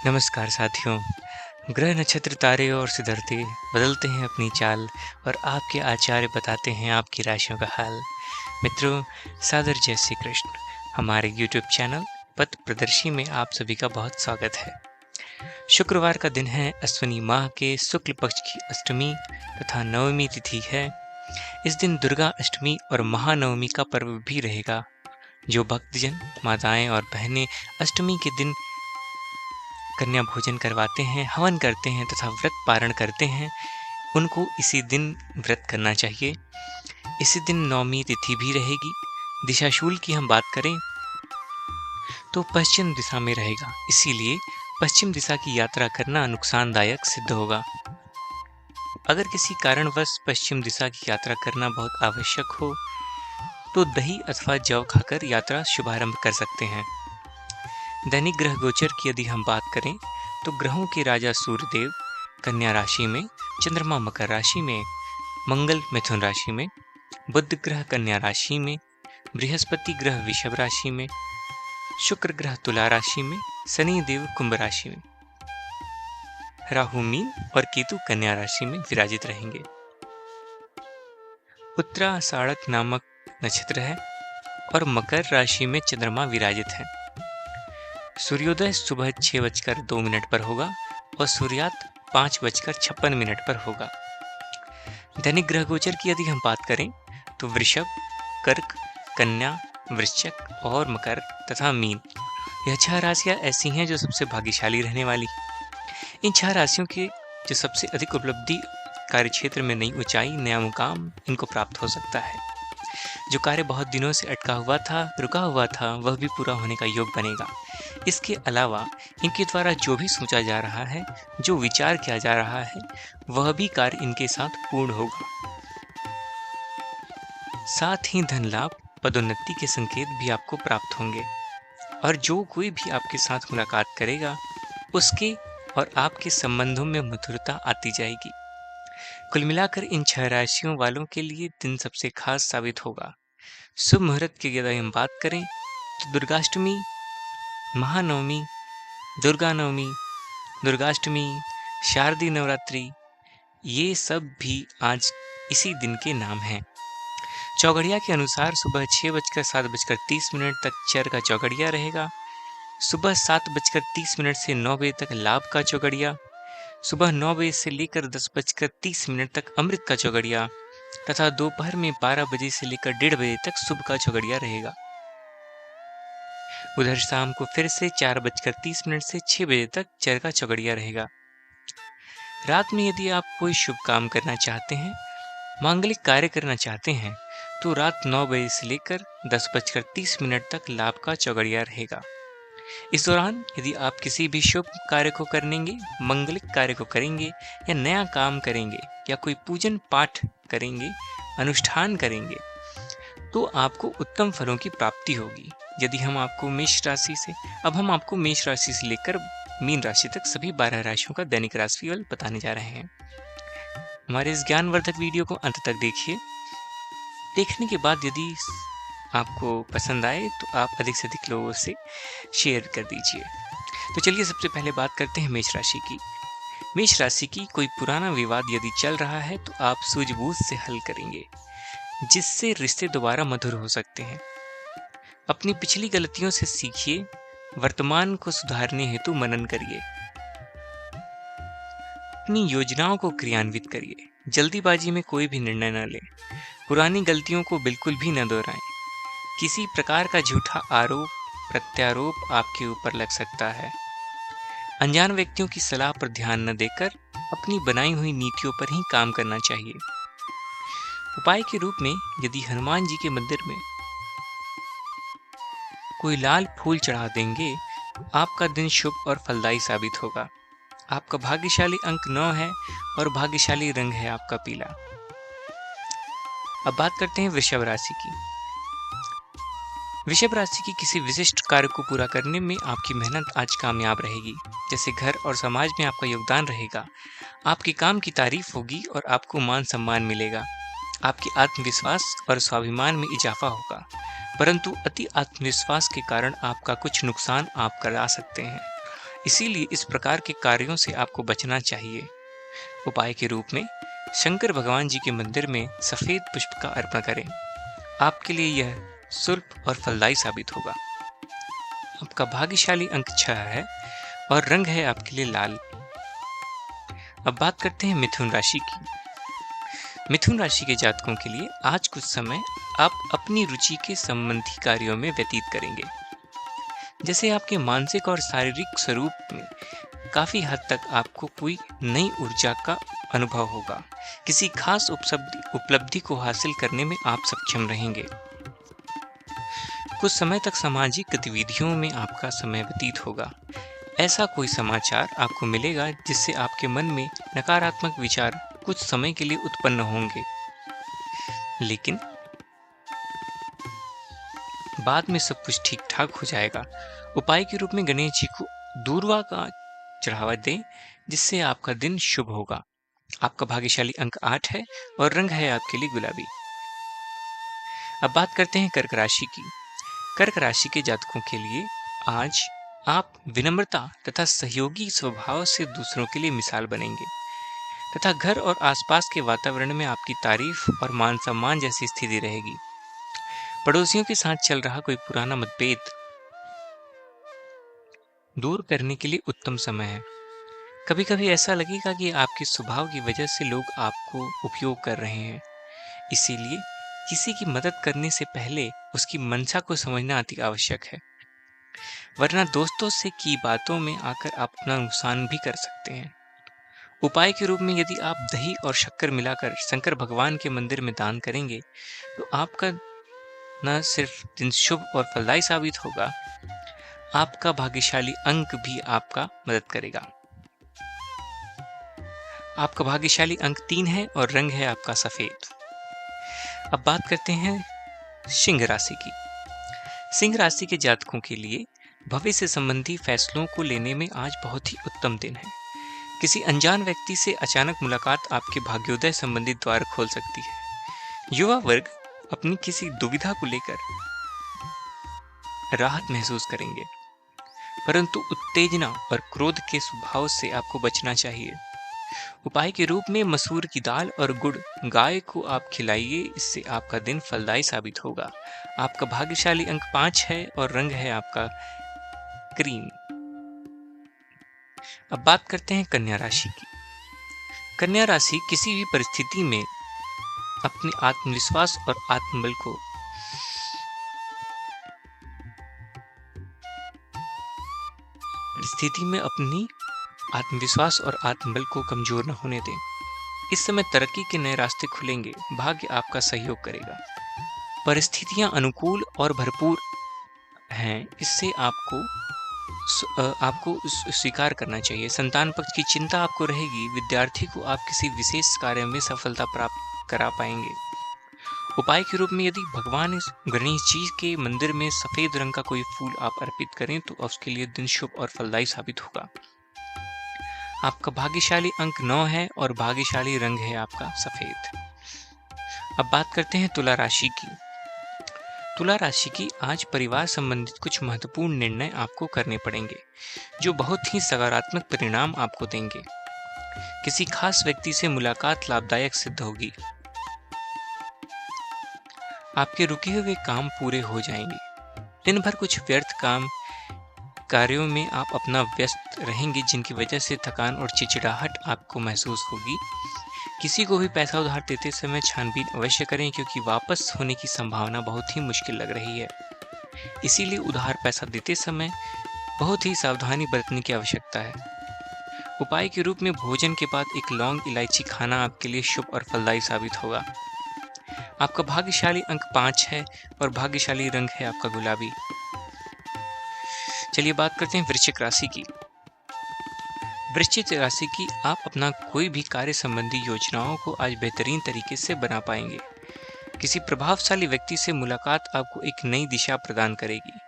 नमस्कार साथियों। ग्रह नक्षत्र तारे और सिद्धरते बदलते हैं अपनी चाल और आपके आचार्य बताते हैं आपकी राशियों का हाल। मित्रों, सादर जय श्री कृष्ण। हमारे YouTube चैनल पथ प्रदर्शी में आप सभी का बहुत स्वागत है। शुक्रवार का दिन है, अश्विनी माह के शुक्ल पक्ष की अष्टमी तथा नवमी तिथि है। इस दिन दुर्गा अष्टमी और महानवमी का पर्व भी रहेगा। जो भक्तजन, माताएं और बहनें अष्टमी के दिन कन्या भोजन करवाते हैं, हवन करते हैं तथा व्रत पारण करते हैं, उनको इसी दिन व्रत करना चाहिए। इसी दिन नवमी तिथि भी रहेगी। दिशाशूल की हम बात करें तो पश्चिम दिशा में रहेगा, इसीलिए पश्चिम दिशा की यात्रा करना नुकसानदायक सिद्ध होगा। अगर किसी कारणवश पश्चिम दिशा की यात्रा करना बहुत आवश्यक हो तो दही अथवा जौ खाकर यात्रा शुभारंभ कर सकते हैं। दैनिक ग्रह गोचर की यदि हम बात करें तो ग्रहों के राजा सूर्यदेव कन्या राशि में, चंद्रमा मकर राशि में, मंगल मिथुन राशि में, बुध ग्रह कन्या राशि में, बृहस्पति ग्रह वृषभ राशि में, शुक्र ग्रह तुला राशि में, शनि देव कुंभ राशि में, राहु मीन और केतु कन्या राशि में विराजित रहेंगे। उत्तराषाढ़ नामक नक्षत्र है और मकर राशि में चंद्रमा विराजित है। सूर्योदय सुबह 6:02 पर होगा और सूर्यास्त 5:56 पर होगा। दैनिक ग्रह गोचर की यदि हम बात करें तो वृषभ, कर्क, कन्या, वृश्चिक और मकर तथा मीन, यह 6 राशियां ऐसी हैं जो सबसे भाग्यशाली रहने वाली। इन 6 राशियों के जो सबसे अधिक उपलब्धि, कार्यक्षेत्र में नई ऊंचाई, नया मुकाम इनको प्राप्त हो सकता है। जो कार्य बहुत दिनों से अटका हुआ था, रुका हुआ था, वह भी पूरा होने का योग बनेगा। इसके अलावा इनके द्वारा जो भी सोचा जा रहा है, जो विचार किया जा रहा है, वह भी कार्य इनके साथ पूर्ण होगा। साथ ही धन लाभ, पदोन्नति के संकेत भी आपको प्राप्त होंगे और जो कोई भी आपके साथ मुलाकात करेगा उसके और आपके संबंधों में मधुरता आती जाएगी। कुल मिलाकर इन 6 राशियों वालों के लिए दिन सबसे खास साबित होगा। शुभ मुहूर्त की यदि हम बात करें तो दुर्गाष्टमी, महानवमी, दुर्गा नवमी, दुर्गाष्टमी, शारदीय नवरात्रि, ये सब भी आज इसी दिन के नाम हैं। चौघड़िया के अनुसार सुबह 6:07:30 तक चर का चौघड़िया रहेगा। सुबह 7:30 से 9 बजे तक लाभ का चौघड़िया, सुबह 9 बजे से लेकर 10:30 तक अमृत का चौघड़िया तथा दोपहर में 12 बजे से लेकर 1:30 बजे तक शुभ का चौघड़िया रहेगा। उधर शाम को फिर से 4:30 से 6 बजे तक चर का चौघड़िया रहेगा। रात में यदि आप कोई शुभ काम करना चाहते हैं, मांगलिक कार्य करना चाहते हैं, तो रात 9 बजे से लेकर 10:30 तक लाभ का चौघड़िया रहेगा। इस दौरान यदि आप किसी भी शुभ कार्य को करेंगे, मंगलिक कार्य को करेंगे या नया काम करेंगे या कोई पूजन पाठ करेंगे, अनुष्ठान करेंगे, तो आपको उत्तम फलों की प्राप्ति होगी। यदि हम आपको हम आपको मेष राशि से लेकर मीन राशि तक सभी 12 राशियों का दैनिक राशिफल बताने जा रहे हैं। हमारे इस ज्ञानवर्धक वीडियो को अंत तक देखिए। देखने के बाद यदि आपको पसंद आए तो आप अधिक से अधिक लोगों से शेयर कर दीजिए। तो चलिए सबसे पहले बात करते हैं मेष राशि की। मेष राशि की कोई पुराना विवाद यदि चल रहा है तो आप सूझबूझ से हल करेंगे, जिससे रिश्ते दोबारा मधुर हो सकते हैं। अपनी पिछली गलतियों से सीखिए, वर्तमान को सुधारने हेतु मनन करिए, अपनी योजनाओं को क्रियान्वित करिए, जल्दीबाजी में कोई भी निर्णय न लें, पुरानी गलतियों को बिल्कुल भी न दोहराएं। किसी प्रकार का झूठा आरोप प्रत्यारोप आपके ऊपर लग सकता है। अनजान व्यक्तियों की सलाह पर ध्यान न देकर अपनी बनाई हुई नीतियों पर ही काम करना चाहिए। उपाय के रूप में यदि हनुमान जी के मंदिर में कोई लाल फूल चढ़ा देंगे, आपका दिन शुभ और फलदायी साबित होगा। आपका भाग्यशाली अंक 9 है और भाग्यशाली रंग है आपका पीला। अब बात करते हैं वृषभ राशि की। वृषभ राशि की किसी विशिष्ट कार्य को पूरा करने में आपकी मेहनत आज कामयाब रहेगी। जैसे घर और समाज में आपका योगदान रहेगा, आपके काम की तारीफ होगी और आपको मान सम्मान मिलेगा। आपके आत्मविश्वास और स्वाभिमान में इजाफा होगा, परंतु अति आत्मविश्वास के कारण आपका कुछ नुकसान आप करा सकते हैं। इसीलिए इस प्रकार के कार्यों से आपको बचना चाहिए। उपाय के रूप में शंकर भगवान जी के मंदिर में सफेद पुष्प का अर्पण करें। आपके लिए यह सुलभ और फलदायी साबित होगा। आपका भाग्यशाली अंक 6 है और रंग है आपके लिए लाल। अब बात करते हैं मिथुन राशि की। मिथुन राशि के जातकों के लिए आज कुछ समय आप अपनी रुचि के संबंधी कार्यों में व्यतीत करेंगे। जैसे आपके मानसिक और शारीरिक स्वरूप में काफी हद तक आपको कोई नई ऊर्जा का अनुभव होगा। किसी खास उपलब्धि को हासिल करने में आप सक्षम रहेंगे। कुछ समय तक सामाजिक गतिविधियों में आपका समय व्यतीत होगा। ऐसा कोई समाचार आपको मिलेगा जिससे आपके मन में नकारात्मक विचार कुछ समय के लिए उत्पन्न होंगे, लेकिन बाद में सब कुछ ठीक ठाक हो जाएगा। उपाय के रूप में गणेश जी को दूर्वा का चढ़ावा दें, जिससे आपका दिन शुभ होगा। आपका भाग्यशाली अंक 8 है और रंग है आपके लिए गुलाबी। अब बात करते हैं कर्क राशि की। कर्क राशि के जातकों के लिए आज आप विनम्रता तथा सहयोगी स्वभाव से दूसरों के लिए मिसाल बनेंगे तथा घर और आसपास के वातावरण में आपकी तारीफ और मान सम्मान जैसी स्थिति रहेगी। पड़ोसियों के साथ चल रहा कोई पुराना मतभेद दूर करने के लिए उत्तम समय है। कभी कभी ऐसा लगेगा कि आपके स्वभाव की वजह से लोग आपको उपयोग कर रहे हैं, इसीलिए किसी की मदद करने से पहले उसकी मंशा को समझना अति आवश्यक है, वरना दोस्तों से की बातों में आकर आप अपना नुकसान भी कर सकते हैं। उपाय के रूप में यदि आप दही और शक्कर मिलाकर शंकर भगवान के मंदिर में दान करेंगे तो आपका न सिर्फ दिन शुभ और फलदायी साबित होगा, आपका भाग्यशाली अंक भी आपका मदद करेगा। आपका भाग्यशाली अंक 3 है और रंग है आपका सफेद। अब बात करते हैं सिंह राशि की। सिंह राशि के जातकों के लिए भविष्य संबंधी फैसलों को लेने में आज बहुत ही उत्तम दिन है। किसी अनजान व्यक्ति से अचानक मुलाकात आपके भाग्योदय संबंधी द्वार खोल सकती है। युवा वर्ग अपनी किसी दुविधा को लेकर राहत महसूस करेंगे, परंतु उत्तेजना और क्रोध के स्वभाव से आपको बचना चाहिए। उपाय के रूप में मसूर की दाल और गुड़ गाय को आप खिलाइए, इससे आपका दिन फलदायी साबित होगा। आपका भाग्यशाली अंक 5 है और रंग है आपका क्रीम। अब बात करते हैं कन्या राशि की। कन्या राशि किसी भी परिस्थिति में अपने आत्मविश्वास और आत्मबल को कमजोर न होने दें। इस समय तरक्की के नए रास्ते खुलेंगे, भाग्य आपका सहयोग करेगा। परिस्थितियां अनुकूल और भरपूर हैं, इससे आपको स्वीकार करना चाहिए। संतान पक्ष की चिंता आपको रहेगी। विद्यार्थी को आप किसी विशेष कार्य में सफलता प्राप्त करा पाएंगे। उपाय के रूप में यदि भगवान गणेश जी के मंदिर में सफेद रंग का कोई फूल आप अर्पित करें तो उसके लिए दिन शुभ और फलदायी साबित होगा। आपका भाग्यशाली अंक 9 है और भाग्यशाली रंग है आपका सफेद। अब बात करते हैं तुला राशि की। तुला राशि की आज परिवार संबंधित कुछ महत्वपूर्ण निर्णय आपको करने पड़ेंगे, जो बहुत ही सकारात्मक परिणाम आपको देंगे। किसी खास व्यक्ति से मुलाकात लाभदायक सिद्ध होगी। आपके रुके हुए काम पूरे हो जाएंगे। दिन भर कुछ व्यर्थ कार्यों में आप अपना व्यस्त रहेंगे, जिनकी वजह से थकान और चिड़चिड़ाहट आपको महसूस होगी। किसी को भी पैसा उधार देते समय छानबीन अवश्य करें, क्योंकि वापस होने की संभावना बहुत ही मुश्किल लग रही है। इसीलिए उधार पैसा देते समय बहुत ही सावधानी बरतने की आवश्यकता है। उपाय के रूप में भोजन के बाद एक लौंग इलायची खाना आपके लिए शुभ और फलदायी साबित होगा। आपका भाग्यशाली अंक 5 है और भाग्यशाली रंग है आपका गुलाबी। चलिए बात करते हैं वृश्चिक राशि की। वृश्चिक राशि की आप अपना कोई भी कार्य संबंधी योजनाओं को आज बेहतरीन तरीके से बना पाएंगे। किसी प्रभावशाली व्यक्ति से मुलाकात आपको एक नई दिशा प्रदान करेगी।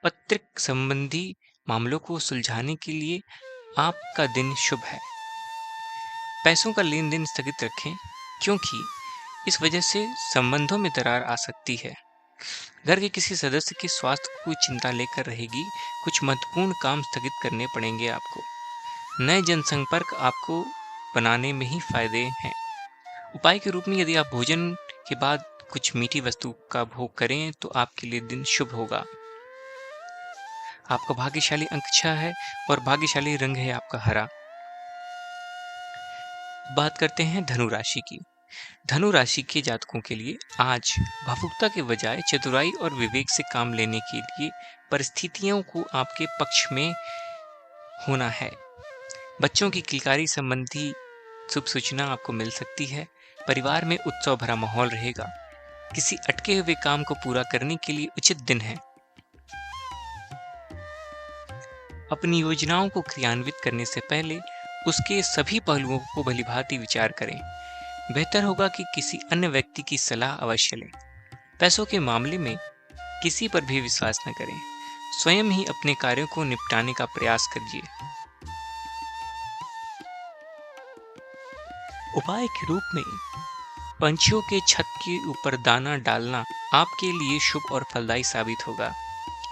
पत्रिक संबंधी मामलों को सुलझाने के लिए आपका दिन शुभ है। पैसों का लेन देन स्थगित रखें, क्योंकि इस वजह से संबंधों में दरार आ सकती है। घर के किसी सदस्य के स्वास्थ्य की चिंता लेकर रहेगी, कुछ महत्वपूर्ण काम स्थगित करने पड़ेंगे आपको। नए जनसंपर्क आपको बनाने में ही फायदे हैं। उपाय के रूप में यदि आप भोजन के बाद कुछ मीठी वस्तु का भोग करें तो आपके लिए दिन शुभ होगा। आपका भाग्यशाली अंक 6 है और भाग्यशाली रंग है आपका हरा। बात करते हैं धनु राशि की। धनु राशि के जातकों के लिए आज भावुकता के बजाय चतुराई और विवेक से काम लेने के लिए परिस्थितियों को आपके पक्ष में होना है। बच्चों की किलकारी संबंधी शुभ सूचना आपको मिल सकती है। परिवार में उत्सव भरा माहौल रहेगा। किसी अटके हुए काम को पूरा करने के लिए उचित दिन है। अपनी योजनाओं को क्रियान्वित करने से पहले उसके सभी पहलुओं को भलीभांति विचार करें। बेहतर होगा कि किसी अन्य व्यक्ति की सलाह अवश्य लें। पैसों के मामले में किसी पर भी विश्वास न करें। स्वयं ही अपने कार्यों को निपटाने का प्रयास करिए। उपाय के रूप में पंछियों के छत के ऊपर दाना डालना आपके लिए शुभ और फलदायी साबित होगा।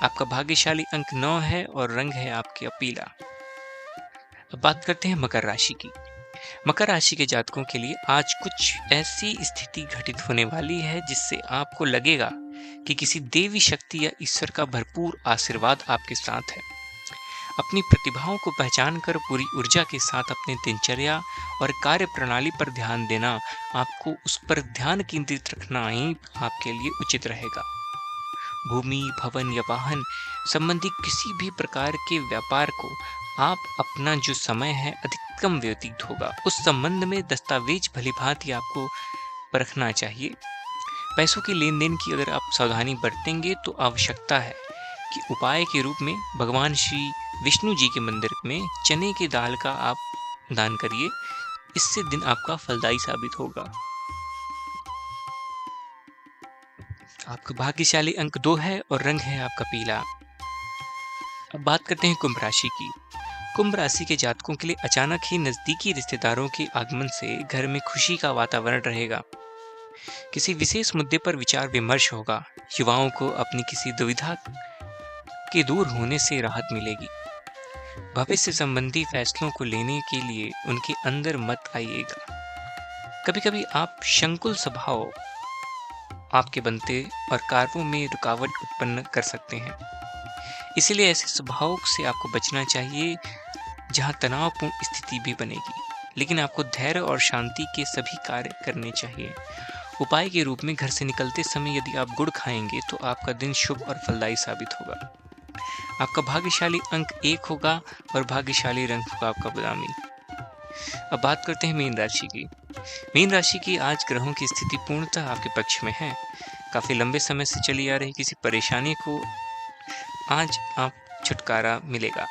आपका भाग्यशाली अंक 9 है और रंग है आपके पीला। अब बात करते हैं मकर राशि की। मकर राशि के जातकों के लिए आज कुछ ऐसी स्थिति घटित होने वाली है जिससे आपको लगेगा कि किसी देवी शक्ति या ईश्वर का भरपूर आशीर्वाद आपके साथ है। अपनी प्रतिभाओं को पहचान कर पूरी ऊर्जा के साथ अपने दिनचर्या और कार्य प्रणाली पर ध्यान देना, आपको उस पर ध्यान केंद्रित रखना ही आपके लिए उचित रहेगा। भूमि, भवन या वाहन संबंधी किसी भी प्रकार के व्यापार को आप अपना जो समय है अधिकतम व्यतीत होगा। उस संबंध में दस्तावेज भलीभांति आपको परखना चाहिए। पैसों के लेन देन की अगर आप सावधानी बरतेंगे तो आवश्यकता है कि उपाय के रूप में भगवान श्री विष्णु जी के मंदिर में चने की दाल का आप दान करिए। इससे दिन आपका फलदायी साबित होगा। आपका भाग्यशाली अंक 2 है और रंग है आपका पीला। अब बात करते हैं कुंभ राशि की। कुंभ राशि के जातकों के लिए अचानक ही नजदीकी रिश्तेदारों के आगमन से घर में खुशी का वातावरण रहेगा। किसी विशेष मुद्दे पर विचार विमर्श होगा। युवाओं को अपनी किसी दुविधा के दूर होने से राहत मिलेगी। भविष्य संबंधी फैसलों को लेने के लिए उनके अंदर मत आइएगा। कभी कभी आप संकुल स्वभाव आपके बनते और कार्यों में रुकावट उत्पन्न कर सकते हैं। इसलिए ऐसे स्वभाव से आपको बचना चाहिए जहां तनावपूर्ण स्थिति भी बनेगी, लेकिन आपको धैर्य और शांति के सभी कार्य करने चाहिए। उपाय के रूप में घर से निकलते समय यदि आप गुड़ खाएंगे तो आपका दिन शुभ और फलदायी साबित होगा। आपका भाग्यशाली अंक 1 होगा और भाग्यशाली रंग होगा आपका बादामी। अब बात करते हैं मीन राशि की। मीन राशि की आज ग्रहों की स्थिति पूर्णतः आपके पक्ष में है। काफी लंबे समय से चली आ रही किसी परेशानी को आज आप छुटकारा मिलेगा।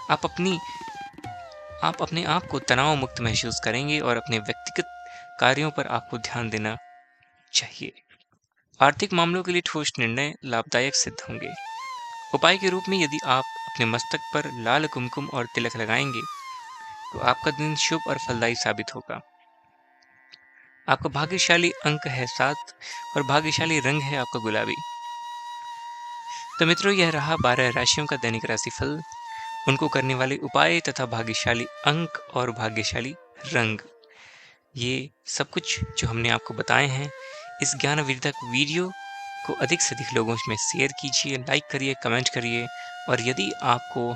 आप अपने आप को तनाव मुक्त महसूस करेंगे और अपने व्यक्तिगत कार्यों पर आपको ध्यान देना चाहिए। आर्थिक मामलों के लिए ठोस निर्णय लाभदायक सिद्ध होंगे। उपाय के रूप में यदि आप अपने मस्तक पर लाल कुमकुम और तिलक लगाएंगे तो आपका दिन शुभ और फलदायी साबित होगा। आपका भाग्यशाली अंक है 7 और भाग्यशाली रंग है आपका गुलाबी। तो मित्रों, यह रहा 12 राशियों का दैनिक राशिफल, उनको करने वाले उपाय तथा भाग्यशाली अंक और भाग्यशाली रंग। ये सब कुछ जो हमने आपको बताए हैं, इस ज्ञानवर्धक वीडियो को अधिक से अधिक लोगों में शेयर कीजिए, लाइक करिए, कमेंट करिए। और यदि आपको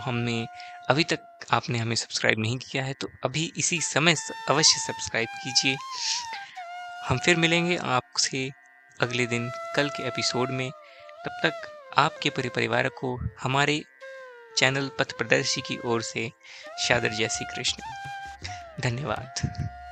अभी तक आपने हमें सब्सक्राइब नहीं किया है तो अभी इसी समय अवश्य सब्सक्राइब कीजिए। हम फिर मिलेंगे आपसे अगले दिन कल के एपिसोड में। तब तक आपके पूरे परिवार को हमारे चैनल पथ प्रदर्शी की ओर से सादर जय श्री कृष्ण। धन्यवाद।